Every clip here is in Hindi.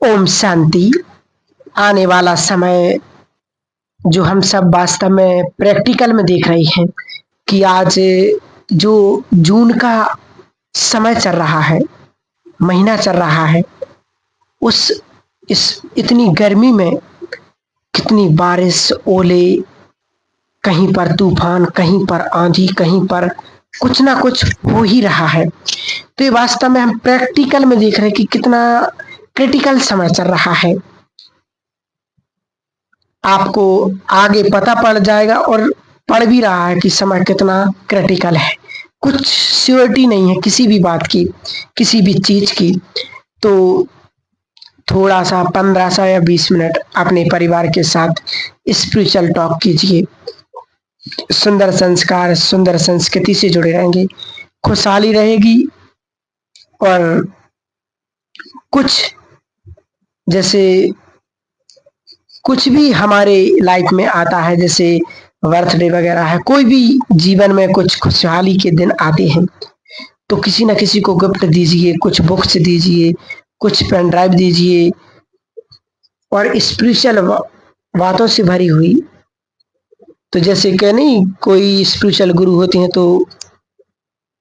ओम शांति। आने वाला समय जो हम सब वास्तव में प्रैक्टिकल में देख रहे हैं कि आज जो जून का समय चल रहा है, महीना चल रहा है, उस इस इतनी गर्मी में कितनी बारिश, ओले, कहीं पर तूफान, कहीं पर आंधी, कहीं पर कुछ ना कुछ हो ही रहा है। तो ये वास्तव में हम प्रैक्टिकल में देख रहे हैं कि कितना क्रिटिकल समय चल रहा है। आपको आगे पता पड़ जाएगा और पड़ भी रहा है कि समय कितना क्रिटिकल है। कुछ श्योरिटी नहीं है किसी भी बात की, किसी भी चीज की। तो थोड़ा सा 15 सा या 20 मिनट अपने परिवार के साथ स्पिरिचुअल टॉक कीजिए। सुंदर संस्कार, सुंदर संस्कृति से जुड़े रहेंगे, खुशहाली रहेगी। और कुछ जैसे कुछ भी हमारे लाइफ में आता है, जैसे बर्थडे वगैरह है, कोई भी जीवन में कुछ खुशहाली के दिन आते हैं, तो किसी न किसी को गिफ्ट दीजिए, कुछ बुक्स दीजिए, कुछ पेन ड्राइव दीजिए और स्पिरिचुअल बातों से भरी हुई। तो जैसे कि नहीं, कोई स्पिरिचुअल गुरु होते हैं तो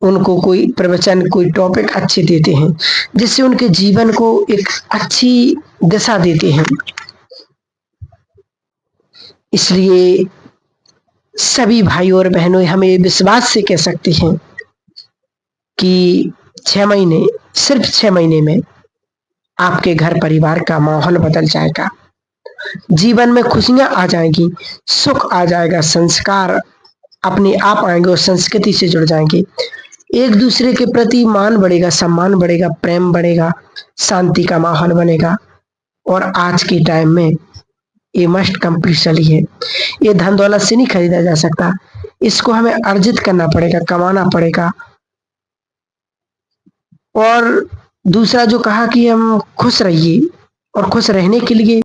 उनको कोई प्रवचन, कोई टॉपिक अच्छे देते हैं, जिससे उनके जीवन को एक अच्छी दिशा देते हैं। इसलिए सभी भाइयों और बहनों, हमें विश्वास से कह सकते हैं कि 6 महीने, सिर्फ 6 महीने में आपके घर परिवार का माहौल बदल जाएगा, जीवन में खुशियां आ जाएंगी, सुख आ जाएगा, संस्कार अपने आप आएंगे और संस्कृति से जुड़ जाएंगे। एक दूसरे के प्रति मान बढ़ेगा, सम्मान बढ़ेगा, प्रेम बढ़ेगा, शांति का माहौल बनेगा। और आज के टाइम में ये मस्ट कंपल्सरी है। ये धन दौलत से नहीं खरीदा जा सकता, इसको हमें अर्जित करना पड़ेगा, कमाना पड़ेगा। और दूसरा जो कहा कि हम खुश रहिए, और खुश रहने के लिए,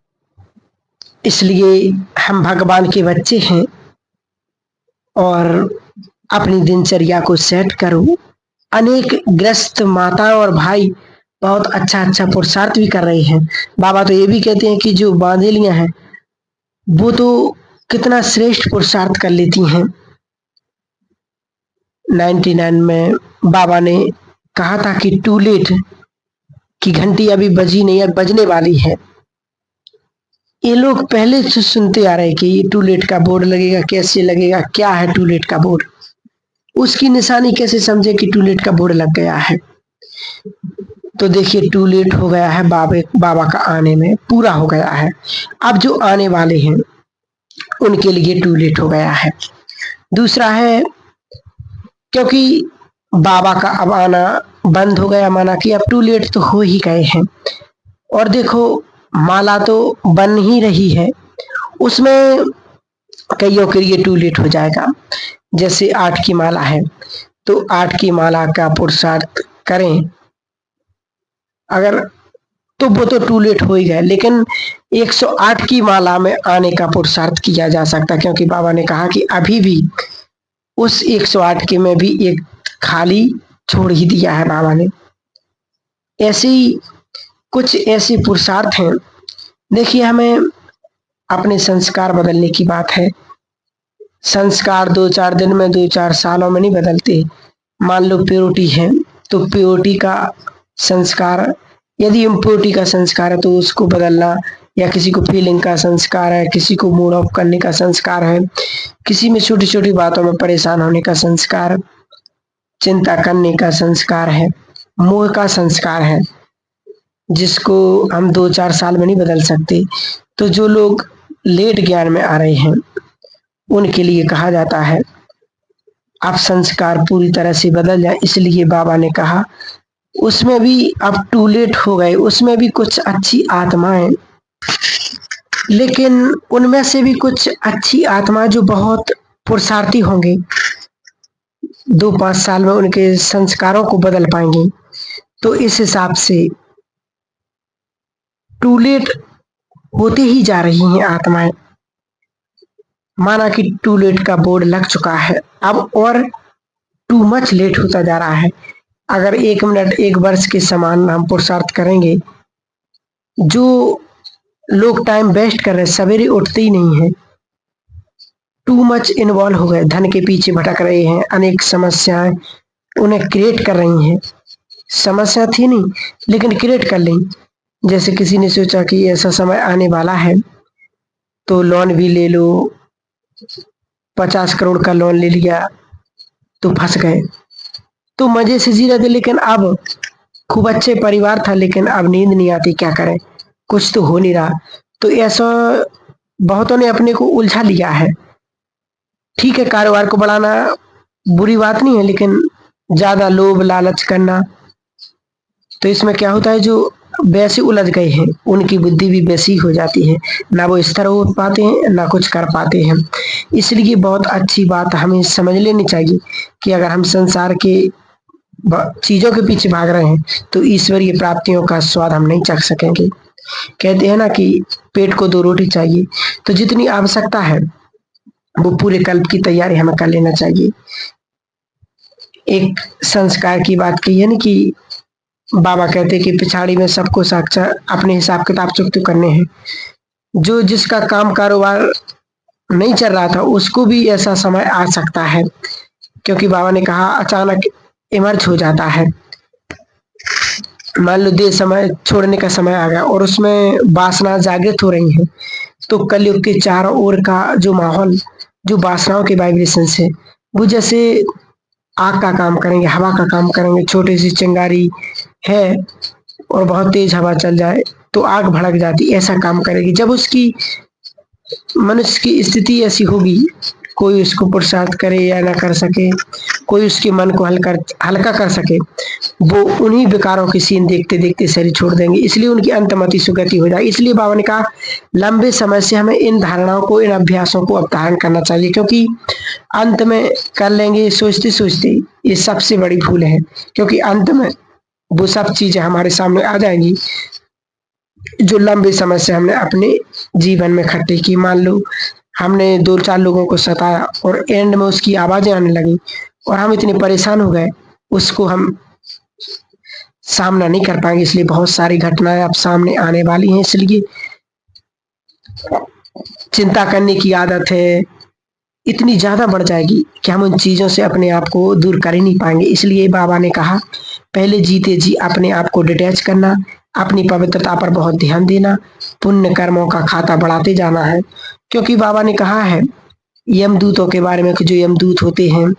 इसलिए हम भगवान के बच्चे हैं और अपनी दिनचर्या को सेट करो। अनेक ग्रस्त माता और भाई बहुत अच्छा अच्छा पुरुषार्थ भी कर रहे हैं। बाबा तो ये भी कहते हैं कि जो बांधेलियां हैं वो तो कितना श्रेष्ठ पुरुषार्थ कर लेती हैं। 99 में बाबा ने कहा था कि टू लेट, की घंटी अभी बजी नहीं है, बजने वाली है। ये लोग पहले से सुनते आ रहे हैं कि ये टू लेट का बोर्ड लगेगा, कैसे लगेगा, क्या है टू लेट का बोर्ड, उसकी निशानी कैसे समझे कि टू लेट का बोर्ड लग गया है। तो देखिए, टू लेट हो गया है, बाबा का आने में पूरा हो गया है। अब जो आने वाले हैं उनके लिए टू लेट हो गया है। दूसरा है, क्योंकि बाबा का अब आना बंद हो गया, माना कि अब टू लेट तो हो ही गए हैं। और देखो, माला तो बन ही रही है, उसमें कईयों के लिए टू लेट हो जाएगा। जैसे 8 की माला है, तो 8 की माला का पुरुषार्थ करें अगर, तो वो तो टू लेट हो ही गए, लेकिन 108 की माला में आने का पुरुषार्थ किया जा सकता, क्योंकि बाबा ने कहा कि अभी भी उस 108 के में भी एक खाली छोड़ ही दिया है बाबा ने। ऐसे ही कुछ ऐसे पुरुषार्थ हैं। देखिए, हमें अपने संस्कार बदलने की बात है। संस्कार 2-4 दिन में, 2-4 सालों में नहीं बदलते। मान लो प्योरिटी है, तो प्योरिटी का संस्कार, यदि इम्प्योरिटी का संस्कार है तो उसको बदलना, या किसी को फीलिंग का संस्कार है, किसी को मूड ऑफ करने का संस्कार है, किसी में छोटी छोटी बातों में परेशान होने का संस्कार, चिंता करने का संस्कार है, मोह का संस्कार है, जिसको हम 2-4 साल में नहीं बदल सकते। तो जो लोग लेट ज्ञान में आ रहे हैं उनके लिए कहा जाता है अब संस्कार पूरी तरह से बदल जाए। इसलिए बाबा ने कहा उसमें भी अब टू लेट हो गए, उसमें भी कुछ अच्छी आत्माएं, लेकिन उनमें से भी कुछ अच्छी आत्माएं जो बहुत पुरुषार्थी होंगे, 2-5 साल में उनके संस्कारों को बदल पाएंगे। तो इस हिसाब से टू लेट होते ही जा रही हैं आत्माएं। माना कि टू लेट का बोर्ड लग चुका है, अब और टू मच लेट होता जा रहा है। अगर 1 मिनट 1 वर्ष के समान हम पुरुषार्थ करेंगे जो लोग टाइम वेस्ट कर रहे हैं, सवेरे उठते ही नहीं है, टू मच इन्वॉल्व हो गए, धन के पीछे भटक रहे हैं, अनेक समस्याएं उन्हें क्रिएट कर रही हैं। समस्या थी नहीं लेकिन क्रिएट कर ली। जैसे किसी ने सोचा कि ऐसा समय आने वाला है तो लोन भी ले लो, 50 करोड़ का लोन ले लिया तो फंस गए, तो मजे से जी रहे थे, लेकिन अब खूब अच्छे परिवार था लेकिन अब नींद नहीं आती, क्या करें, कुछ तो हो नहीं रहा। तो ऐसा बहुतों ने अपने को उलझा लिया है। ठीक है, कारोबार को बढ़ाना बुरी बात नहीं है, लेकिन ज्यादा लोभ लालच करना, तो इसमें क्या होता है, जो वैसे उलझ गए हैं उनकी बुद्धि भी वैसी हो जाती है, ना वो स्थिर हो पाते हैं ना कुछ कर पाते हैं। इसलिए बहुत अच्छी बात हमें समझ लेनी चाहिए कि अगर हम संसार के चीजों के पीछे भाग रहे हैं तो ईश्वरीय प्राप्तियों का स्वाद हम नहीं चख सकेंगे। कहते हैं ना कि पेट को 2 रोटी चाहिए, तो जितनी आवश्यकता है वो पूरे कल्प की तैयारी हमें कर लेना चाहिए। एक संस्कार की बात कही है ना कि बाबा कहते कि पिछाड़ी में सबको साक्षात अपने हिसाब किताब चुकते करने हैं। जो जिसका काम कारोबार नहीं चल रहा था उसको भी ऐसा समय आ सकता है, क्योंकि बाबा ने कहा अचानक इमर्ज हो जाता है। मान लो देह समय छोड़ने का समय आ गया और उसमें वासना जागृत हो रही है, तो कलयुग के चारों ओर का जो माहौल, जो वासनाओं के वाइब्रेशन है, वो जैसे आग का काम करेंगे, हवा का काम करेंगे। छोटी सी चिंगारी है और बहुत तेज हवा चल जाए तो आग भड़क जाती, ऐसा काम करेगी। जब उसकी मनुष्य की स्थिति ऐसी होगी, कोई उसको पुरुषार्थ करे या ना कर सके, कोई उसके मन को हल्का कर सके, वो उन्हीं विकारों की सीन देखते देखते शरीर छोड़ देंगे। इसलिए उनकी अंतमति सुगति हो जाए। इसलिए बाबा ने कहा लंबे समय से हमें इन धारणाओं को, इन अभ्यासों को अवधारण करना चाहिए, क्योंकि अंत में कर लेंगे सोचते सोचते, ये सबसे बड़ी भूल है। क्योंकि अंत में वो सब चीजें हमारे सामने आ जाएंगी जो लंबे समय से हमने अपने जीवन में इकट्ठी की। मान लो हमने 2-4 लोगों को सताया और एंड में उसकी आवाजें आने लगी और हम इतने परेशान हो गए, उसको हम सामना नहीं कर पाएंगे। इसलिए बहुत सारी घटनाएं अब सामने आने वाली हैं। इसलिए चिंता करने की आदत है इतनी ज्यादा बढ़ जाएगी कि हम उन चीजों से अपने आप को दूर कर ही नहीं पाएंगे। इसलिए बाबा ने कहा पहले जीते जी अपने आप को डिटैच करना, अपनी पवित्रता पर बहुत ध्यान देना, पुण्य कर्मों का खाता बढ़ाते जाना है। क्योंकि बाबा ने कहा है यमदूतों के बारे में कि जो यमदूत होते हैं,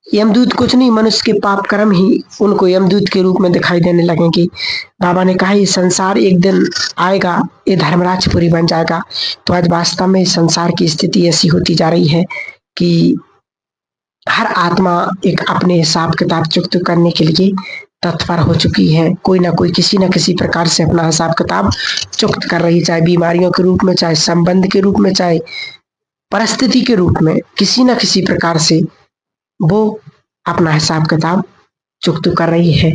यमदूत कुछ नहीं, मनुष्य के पाप कर्म ही उनको यमदूत के रूप में दिखाई देने लगेंगे। बाबा ने कहा ये संसार एक दिन आएगा, ये धर्मराजपुरी बन जाएगा। तो आज वास्तव में संसार की स्थिति ऐसी होती जा रही है कि हर आत्मा एक अपने हिसाब किताब चुकता करने के लिए तत्पर हो चुकी है। कोई ना कोई किसी न किसी प्रकार से अपना हिसाब किताब चुकत कर रही, चाहे बीमारियों के रूप में, चाहे संबंध के रूप में, चाहे परिस्थिति के रूप में, किसी न किसी प्रकार से वो अपना हिसाब किताब चुकता कर रही है।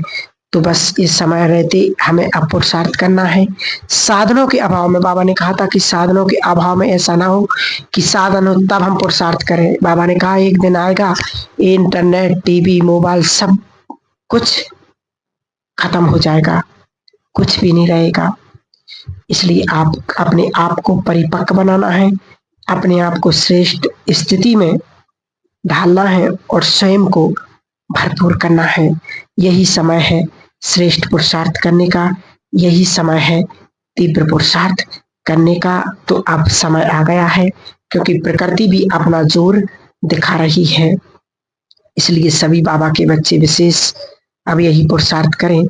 तो बस इस समय रहते हमें अब पुरुषार्थ करना है। साधनों के अभाव में, बाबा ने कहा था कि साधनों के अभाव में ऐसा ना हो कि साधन हो तब हम पुरुषार्थ करें। बाबा ने कहा एक दिन आएगा इंटरनेट, टीवी, मोबाइल सब कुछ खत्म हो जाएगा, कुछ भी नहीं रहेगा। इसलिए आप अपने आप को परिपक्व बनाना है, अपने आप को श्रेष्ठ स्थिति में ढालना है और स्वयं को भरपूर करना है। यही समय है श्रेष्ठ पुरुषार्थ करने का, यही समय है तीव्र पुरुषार्थ करने का। तो अब समय आ गया है, क्योंकि प्रकृति भी अपना जोर दिखा रही है। इसलिए सभी बाबा के बच्चे विशेष अब यही पुरुषार्थ करें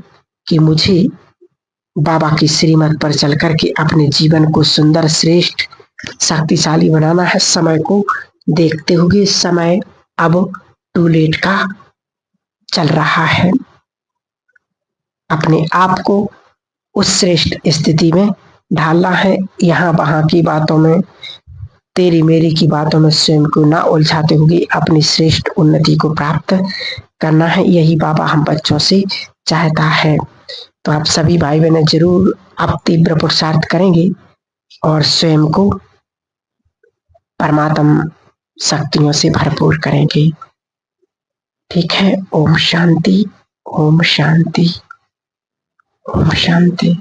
कि मुझे बाबा की श्रीमत पर चल करके अपने जीवन को सुंदर, श्रेष्ठ, शक्तिशाली बनाना है। समय को देखते हुए, समय अब टू लेट का चल रहा है। अपने आप को उस श्रेष्ठ स्थिति में ढालना है। यहाँ वहां की बातों में, तेरी मेरी की बातों में स्वयं को ना उलझाते हुए अपनी श्रेष्ठ उन्नति को प्राप्त करना है। यही बाबा हम बच्चों से चाहता है। तो आप सभी भाई बहन जरूर अब तीव्र पुरुषार्थ करेंगे और स्वयं को परमात्म शक्तियों से भरपूर करेंगे। ठीक है। ओम शांति, ओम शांति, ओम शांति।